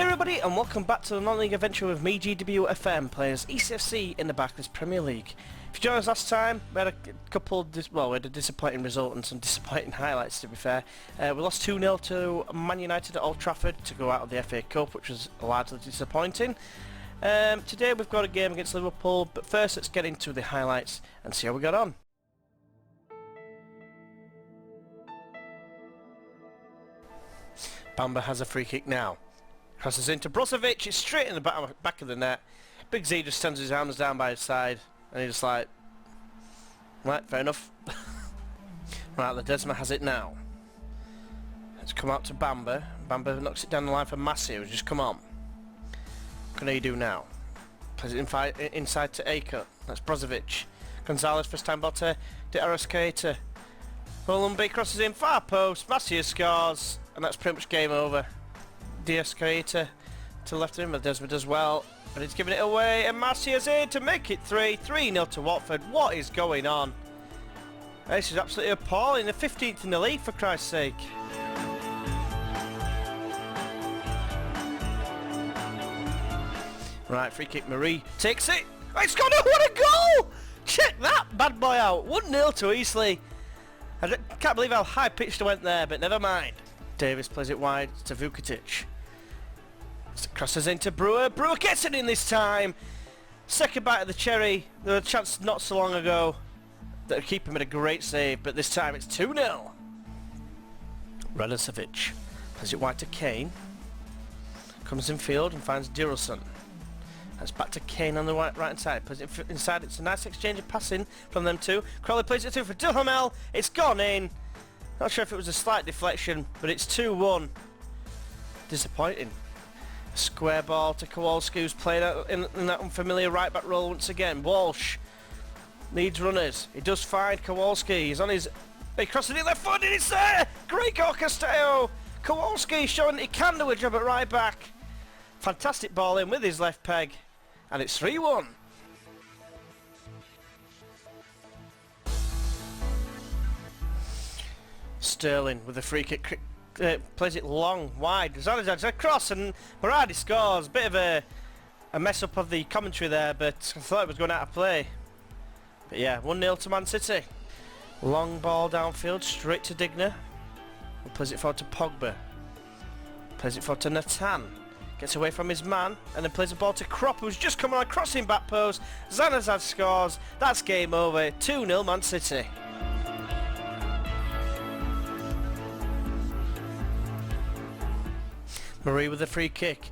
Hey everybody, and welcome back to the non-league adventure with me, GWFM, players ECFC in the Barclays Premier League. If you joined us last time, we had a couple, we had a disappointing result and some disappointing highlights, to be fair. We lost 2-0 to Man United at Old Trafford to go out of the FA Cup, which was largely disappointing. Today we've got a game against Liverpool, but first let's get into the highlights and see how we got on. Bamba has a free kick now. Crosses into Brozovic, it's straight in the back of the net. Big Z just stands his arms down by his side, and he's just like, right, fair enough. Right, Ledesma has it now. Let's come out to Bamba. Bamba knocks it down the line for Massi, who's just come on. What can he do now? Plays it inside to Aker. That's Brozovic. Gonzalez first time ball to Arrascaeta. Columbi crosses in, far post, Massi scores, and that's pretty much game over. Arrascaeta to the left of him, Ledesma does well, but he's giving it away, and Massi is in to make it 3-0 to Watford. What is going on? This is absolutely appalling. The 15th in the league, for Christ's sake. Right, free kick, Marie takes it. Oh, it's gone! What a goal! Check that bad boy out. 1-0 to Eastleigh. I can't believe how high pitched I went there, but never mind. Davis plays it wide to Vukitic. Crosses into Brewer. Brewer gets it in this time. Second bite of the cherry. There was a chance not so long ago that would keep him at a great save, but this time it's 2-0. Radosevic plays it wide to Kane. Comes in field and finds Direlson. That's back to Kane on the right hand side. Plays it inside. It's a nice exchange of passing from them two. Crowley plays it through for Duhamel. It's gone in. Not sure if it was a slight deflection, but it's 2-1. Disappointing. Square ball to Kowalski, who's playing out in that unfamiliar right back role once again. Walsh needs runners. He does find Kowalski. He's on his... He crosses it left foot and it's there! Great goal, Castello! Kowalski showing that he can do a job at right back. Fantastic ball in with his left peg. And it's 3-1. Sterling with a free kick, plays it long, wide. Zalazar's across and Moradi scores. Bit of a mess up of the commentary there, but I thought it was going out of play. But yeah, 1-0 to Man City. Long ball downfield, straight to Digna. He plays it forward to Pogba. Plays it forward to Natan. Gets away from his man and then plays the ball to Kropp, who's just coming on, crossing back post. Zanazad scores. That's game over. 2-0 Man City. Marie with a free kick.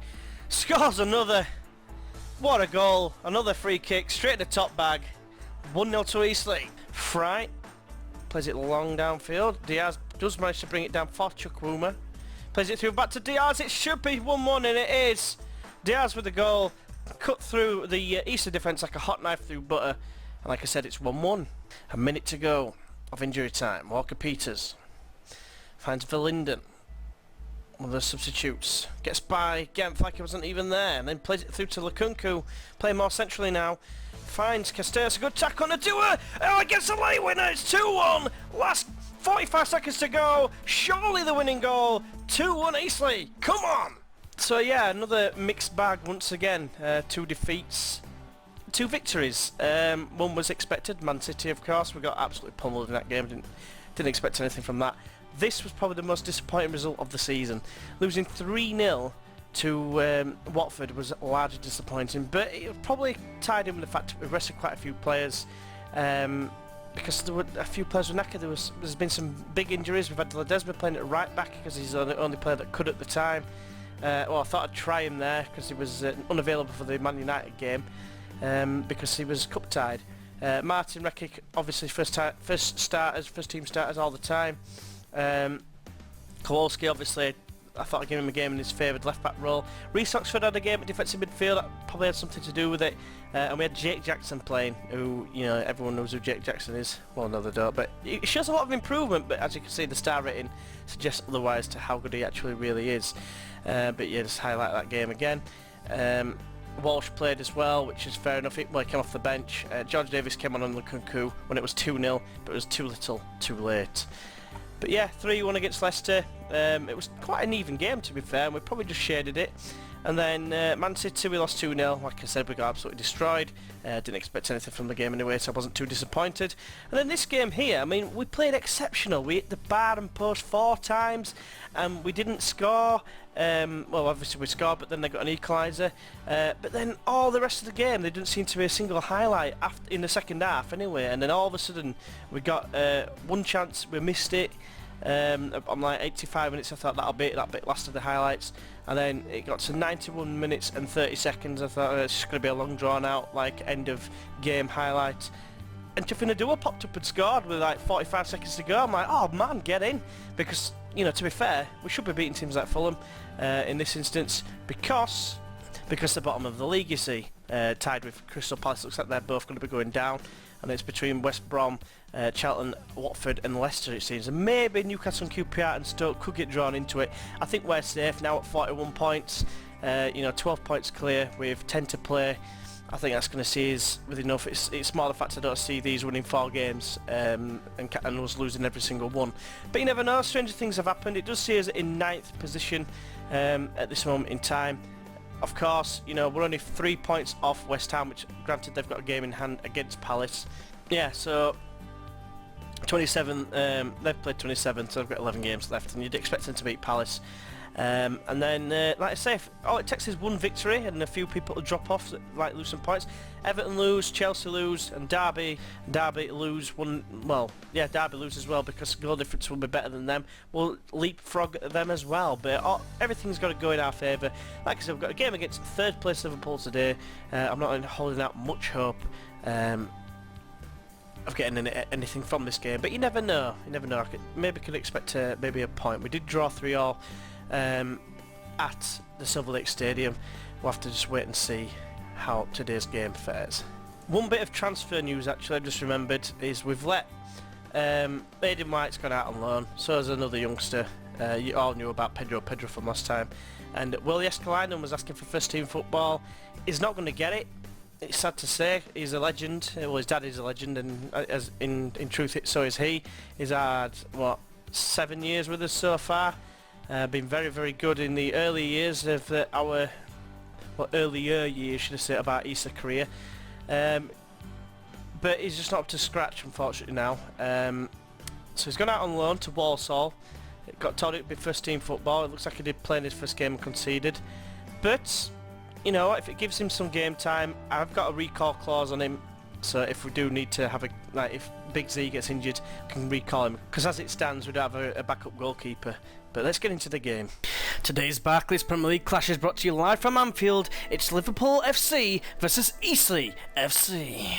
Scores another. What a goal. Another free kick. Straight to the top bag. 1-0 to Eastleigh. Fry plays it long downfield. Diaz does manage to bring it down for Chukwuma. Plays it through back to Diaz. It should be 1-1 and it is. Diaz with the goal. Cut through the Eastleigh defence like a hot knife through butter. And like I said, it's 1-1. A minute to go of injury time. Walker Peters finds Verlinden. One of the substitutes gets by Genf like he wasn't even there, and then plays it through to Lukunku, playing more centrally now. Finds Castells, a good tackle on the doer. Oh, it gets a late winner. It's 2-1. Last 45 seconds to go. Surely the winning goal. 2-1 Eastleigh. Come on. So yeah, another mixed bag once again. 2 defeats, 2 victories. One was expected. Man City, of course. We got absolutely pummeled in that game. Didn't expect anything from that. This was probably the most disappointing result of the season. Losing 3-0 to Watford was largely disappointing, but it probably tied in with the fact that we rested quite a few players because there were a few players were knackered. There's been some big injuries. We've had Ledesma playing at right back because he's the only player that could at the time. Well, I thought I'd try him there because he was unavailable for the Man United game because he was cup tied. Martin Rekic, obviously first team starters all the time. Kowalski, obviously, I thought I'd give him a game in his favoured left-back role. Reece Oxford had a game at defensive midfield, that probably had something to do with it. And we had Jake Jackson playing, who, you know, everyone knows who Jake Jackson is. Well, no, they don't, but it shows a lot of improvement, but as you can see, the star rating suggests otherwise to how good he actually really is. But yeah, just highlight that game again. Walsh played as well, which is fair enough. He came off the bench. George Davis came on Lukunku when it was 2-0, but it was too little, too late. But yeah, 3-1 against Leicester. It was quite an even game, to be fair, and we probably just shaded it. And then Man City, we lost 2-0. Like I said, we got absolutely destroyed. Didn't expect anything from the game anyway, so I wasn't too disappointed. And then this game here, I mean, we played exceptional. We hit the bar and post 4 times, and we didn't score. Well, obviously we scored, but then they got an equaliser. But then all the rest of the game, there didn't seem to be a single highlight in the second half anyway. And then all of a sudden, we got one chance, we missed it. On like 85 minutes I thought that bit lasted the highlights, and then it got to 91 minutes and 30 seconds. I thought it's just going to be a long drawn out like end of game highlight, and Tifinadua popped up and scored with like 45 seconds to go. I'm like, oh man, get in, because you know, to be fair, we should be beating teams like Fulham in this instance, because the bottom of the league, you see, tied with Crystal Palace. Looks like they're both going to be going down, and it's between West Brom, Charlton, Watford and Leicester, it seems. And maybe Newcastle and QPR and Stoke could get drawn into it. I think we're safe now at 41 points, you know, 12 points clear with 10 to play. I think that's going to see us with enough. It's more the fact I don't see these winning 4 games and us losing every single one. But you never know, stranger things have happened. It does see us in 9th position at this moment in time. Of course, you know, we're only 3 points off West Ham, which granted they've got a game in hand against Palace. Yeah, so 27, they've played 27, so they've got 11 games left, and you'd expect them to beat Palace. And then, like I say, all it takes is one victory and a few people to drop off, like lose some points. Everton lose, Chelsea lose, and Derby lose one. Well, yeah, Derby lose as well, because goal difference will be better than them. We'll leapfrog them as well, but everything's got to go in our favour. Like I said, we've got a game against 3rd place Liverpool today. I'm not holding out much hope of getting anything from this game, but you never know. You never know. Maybe could expect maybe a point. We did draw 3-3. At the Silver Lake Stadium. We'll have to just wait and see how today's game fares. One bit of transfer news actually I've just remembered is we've let Aiden White's gone out on loan, so has another youngster. You all knew about Pedro from last time, and Willie Escalainen was asking for first team football. He's not going to get it. It's sad to say. He's a legend. Well, his dad is a legend, and as in truth so is he. He's had what, 7 years with us so far. Been very, very good in the early years of our, well, earlier years, should I say, of our Eastleigh career. But he's just not up to scratch, unfortunately, now. So he's gone out on loan to Walsall. Got told it would be first team football. It looks like he did play in his first game and conceded. But, you know, if it gives him some game time, I've got a recall clause on him. So if we do need to have a, like, if Big Z gets injured, we can recall him. Because as it stands, we don't have a backup goalkeeper. But let's get into the game. Today's Barclays Premier League clash is brought to you live from Anfield. It's Liverpool FC versus Eastleigh FC.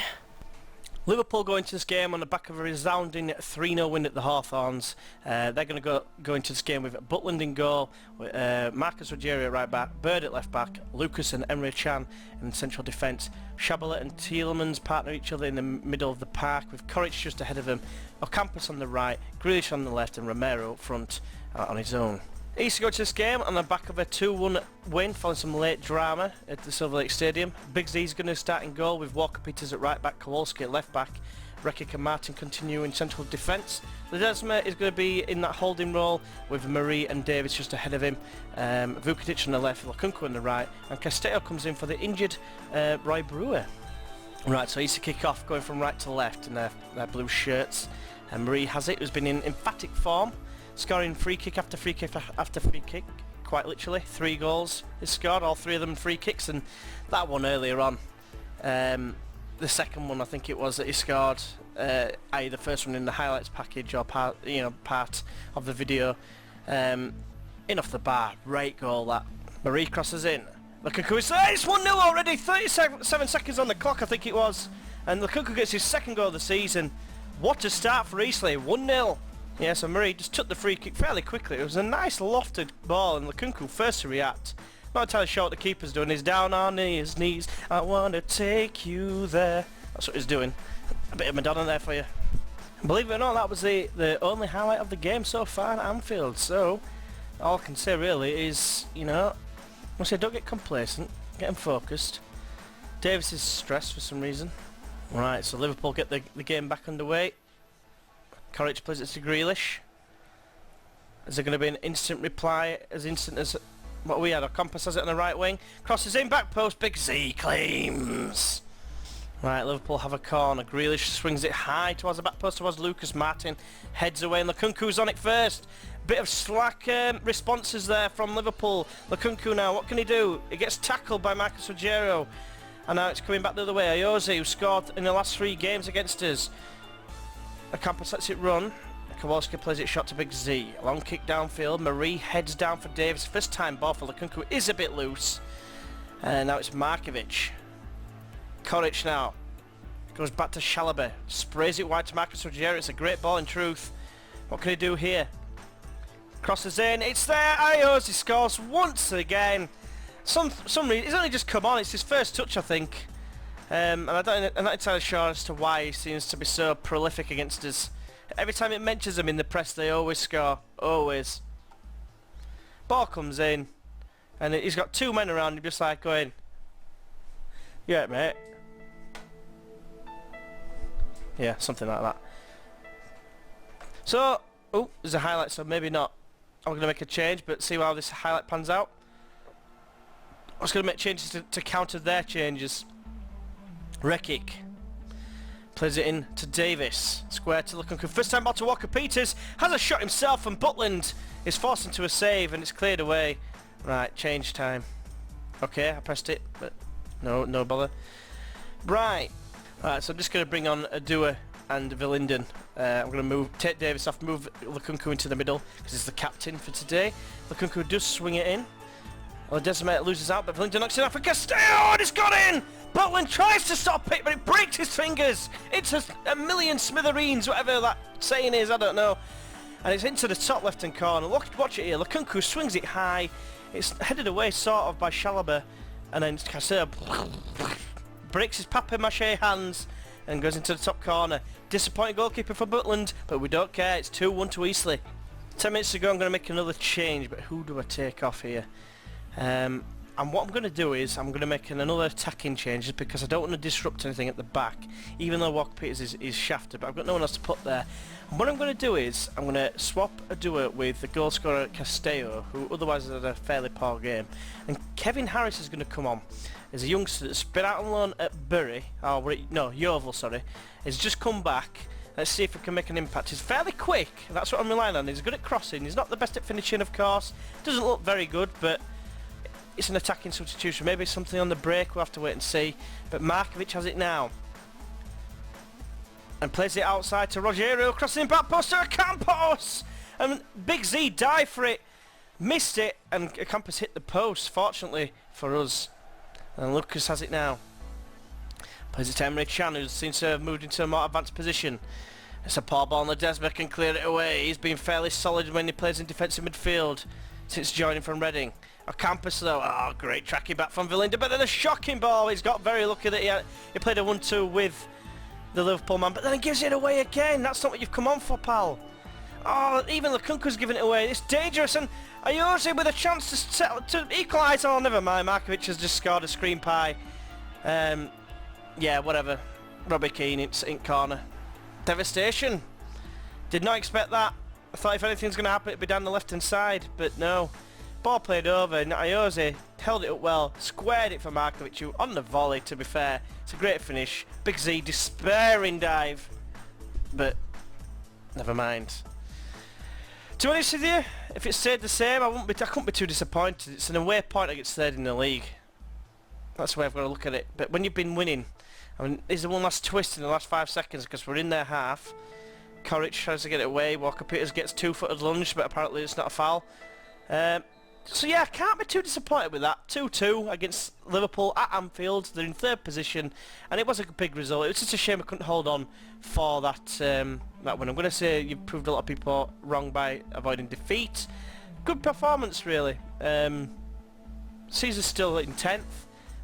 Liverpool go into this game on the back of a resounding 3-0 win at the Hawthorns. They're going to go into this game with Butland in goal, with Marcus Rogeri at right back, Bird at left back, Lucas and Emre Can in central defence. Schaberlet and Tielemans partner each other in the middle of the park, with Koric just ahead of them, Ocampos on the right, Grealish on the left and Romero up front on his own. East go to this game on the back of a 2-1 win following some late drama at the Silver Lake Stadium. Big Z's going to start in goal with Walker Peters at right back, Kowalski at left back, Rekic and Martin continue in central defence. Ledesma is going to be in that holding role with Marie and Davis just ahead of him, Vukovic on the left, Lukunku on the right, and Castello comes in for the injured Roy Brewer. Right, so East kick off going from right to left in their blue shirts, and Marie has it, who's been in emphatic form, scoring free kick after free kick after free kick, quite literally. 3 goals he's scored, all 3 of them free kicks, and that one earlier on, the second one I think it was that he scored, i.e. the first one in the highlights package or part of the video, in off the bar, great goal that. Marie crosses in, Lukaku is there, it's 1-0 already, 37 seconds on the clock I think it was, and Lukaku gets his second goal of the season. What a start for Eastleigh, 1-0. Yeah, so Murray just took the free kick fairly quickly. It was a nice lofted ball, and Lukunku first to react. Not entirely sure what the keeper's doing. He's down on his knees. I want to take you there. That's what he's doing. A bit of Madonna there for you. And believe it or not, that was the only highlight of the game so far at Anfield. So, all I can say really is, you know, once you don't get complacent, get him focused. Davis is stressed for some reason. Right, so Liverpool get the game back underway. Koric plays it to Grealish. Is there going to be an instant reply, as instant as what we had. Our compass has it on the right wing. Crosses in, back post, Big Z claims. Right, Liverpool have a corner. Grealish swings it high towards the back post, towards Lucas. Martin heads away, and Lukunku's on it first. Bit of slack responses there from Liverpool. Lukunku now, what can he do? He gets tackled by Marcus Rogero. And now it's coming back the other way. Ayoze, who scored in the last 3 games against us. Ocampos lets it run. Kowalski plays it shot to Big Z. Long kick downfield. Marie heads down for Davis. First time ball for Lukunku is a bit loose. And now it's Markovic. Koric now. Goes back to Chalobah. Sprays it wide to Marcus Rogero. It's a great ball in truth. What can he do here? Crosses in. It's there. Ayoze scores once again. Some reason, he's only just come on. It's his first touch, I think. And I'm not entirely sure as to why he seems to be so prolific against us. Every time it mentions him in the press, they always score. Always. Ball comes in, and he's got 2 men around him, just like going, "Yeah, mate." Yeah, something like that. So, oh, there's a highlight, so maybe not. I'm going to make a change, but see how this highlight pans out. I was going to make changes to counter their changes. Rekic plays it in to Davis. Square to Lukunku. First time ball to Walker Peters. Has a shot himself, and Butland is forced into a save, and it's cleared away. Right, change time. Okay, I pressed it, but no bother. Right, so I'm just going to bring on Adua and Villinden. I'm going to take Davis off, move Lukunku into the middle, because he's the captain for today. Lukunku does swing it in. Well, Decimate loses out, but Villinden knocks it off for Castillo, and it's got in! Butland tries to stop it, but it breaks his fingers. It's a million smithereens, whatever that saying is, I don't know. And it's into the top left-hand corner. Watch it here. Lukunku swings it high. It's headed away, sort of, by Chalobah, and then Castillo breaks his papier-mâché hands and goes into the top corner. Disappointing goalkeeper for Butland, but we don't care. It's 2-1 to Eastleigh. 10 minutes ago, I'm going to make another change, but who do I take off here? And what I'm going to do is I'm going to make another attacking change, just because I don't want to disrupt anything at the back, even though Walker Peters is shafted, but I've got no one else to put there. And what I'm going to do is I'm going to swap Adua with the goal scorer Castillo, who otherwise has had a fairly poor game, and Kevin Harris is going to come on. He's a youngster that's been out on loan at Bury, Yeovil, sorry. He's just come back. Let's see if he can make an impact. He's fairly quick, that's what I'm relying on. He's good at crossing, he's not the best at finishing, of course. Doesn't look very good, but it's an attacking substitution. Maybe something on the break, we'll have to wait and see. But Markovic has it now. And plays it outside to Rogero, crossing back post to Ocampos! And Big Z dive for it. Missed it, and Ocampos hit the post, fortunately for us. And Lucas has it now. Plays it to Emre Can, who seems to have moved into a more advanced position. It's a poor ball, and Ledesma can clear it away. He's been fairly solid when he plays in defensive midfield since joining from Reading. Ocampos though, oh great tracking back from Villinden, but then a shocking ball. He's got very lucky that he played a 1-2 with the Liverpool man, but then he gives it away again. That's not what you've come on for, pal. Oh, even Lukunku's giving it away. It's dangerous, and Ayoze with a chance to equalise. Oh, never mind. Markovic has just scored a screen pie. Yeah, whatever. Robbie Keane, it's in corner. Devastation. Did not expect that. I thought if anything's going to happen, it'd be down the left-hand side, but no. Ball played over, and Ayoze held it up well, squared it for Markovic, who on the volley, to be fair. It's a great finish. Big Z, despairing dive. But, never mind. To be honest with you, if it stayed the same, I couldn't be too disappointed. It's an away point against third in the league. That's the way I've got to look at it. But when you've been winning, I mean, there's the one last twist in the last 5 seconds, because we're in their half. Koric tries to get it away. Walker Peters gets 2-footed lunge, but apparently it's not a foul. So yeah, I can't be too disappointed with that. 2-2 against Liverpool at Anfield. They're in 3rd position, and it was a big result. It was just a shame I couldn't hold on for that that win. I'm going to say you've proved a lot of people wrong by avoiding defeat. Good performance, really. Caesar's still in 10th,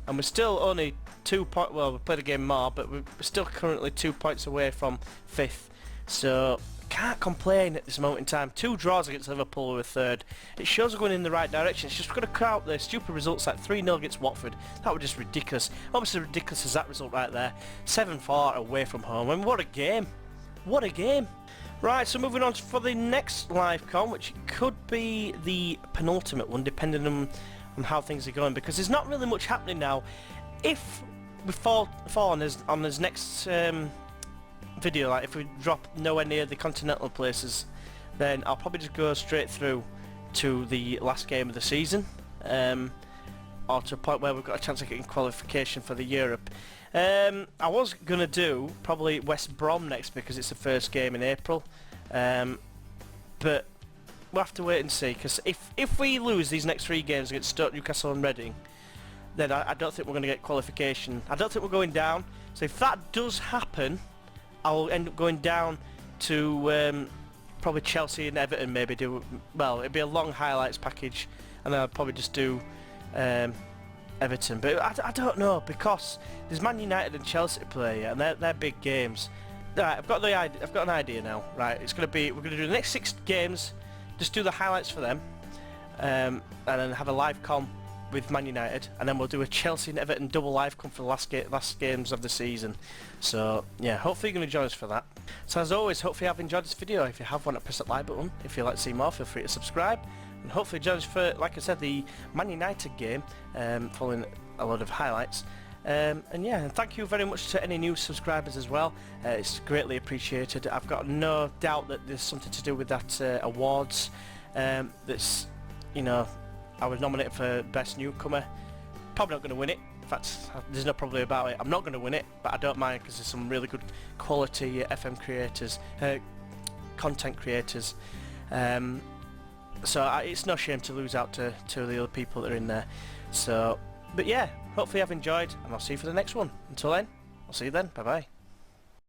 and we're still only 2 points. Well, we played a game more, but we're still currently 2 points away from 5th. So can't complain at this moment in time. 2 draws against Liverpool with 3rd. It shows we're going in the right direction. It's just we've got to cut out the stupid results like 3-0 against Watford. That was just ridiculous. Almost as ridiculous as that result right there. 7-4 away from home. I mean, what a game. What a game. Right, so moving on for the next live con, which could be the penultimate one, depending on how things are going, because there's not really much happening now. If we fall on this next video, like if we drop nowhere near the continental places, then I'll probably just go straight through to the last game of the season, or to a point where we've got a chance of getting qualification for the Europe. I was going to do probably West Brom next because it's the first game in April, but we'll have to wait and see, because if we lose these next 3 games against Stoke, Newcastle and Reading, then I don't think we're going to get qualification. I don't think we're going down, so if that does happen, I'll end up going down to probably Chelsea and Everton, maybe do, well, it'd be a long highlights package, and then I'll probably just do Everton, but I don't know, because there's Man United and Chelsea to play, and they're big games. Right, I've got an idea now. Right, we're gonna do the next 6 games, just do the highlights for them, and then have a live com with Man United, and then we'll do a Chelsea and Everton double live com for the last games of the season. So yeah, hopefully you're going to join us for that. So as always, hopefully you've enjoyed this video. If you have, why not press that like button. If you'd like to see more, feel free to subscribe, and hopefully join us for, like I said, the Man United game, following a lot of highlights. And yeah, and thank you very much to any new subscribers as well. It's greatly appreciated. I've got no doubt that there's something to do with that awards. That's, you know, I was nominated for Best Newcomer. Probably not going to win it. In fact, there's no problem about it. I'm not going to win it, but I don't mind, because there's some really good quality FM creators, content creators. So it's no shame to lose out to the other people that are in there. So, but yeah, hopefully I've enjoyed, and I'll see you for the next one. Until then, I'll see you then. Bye bye.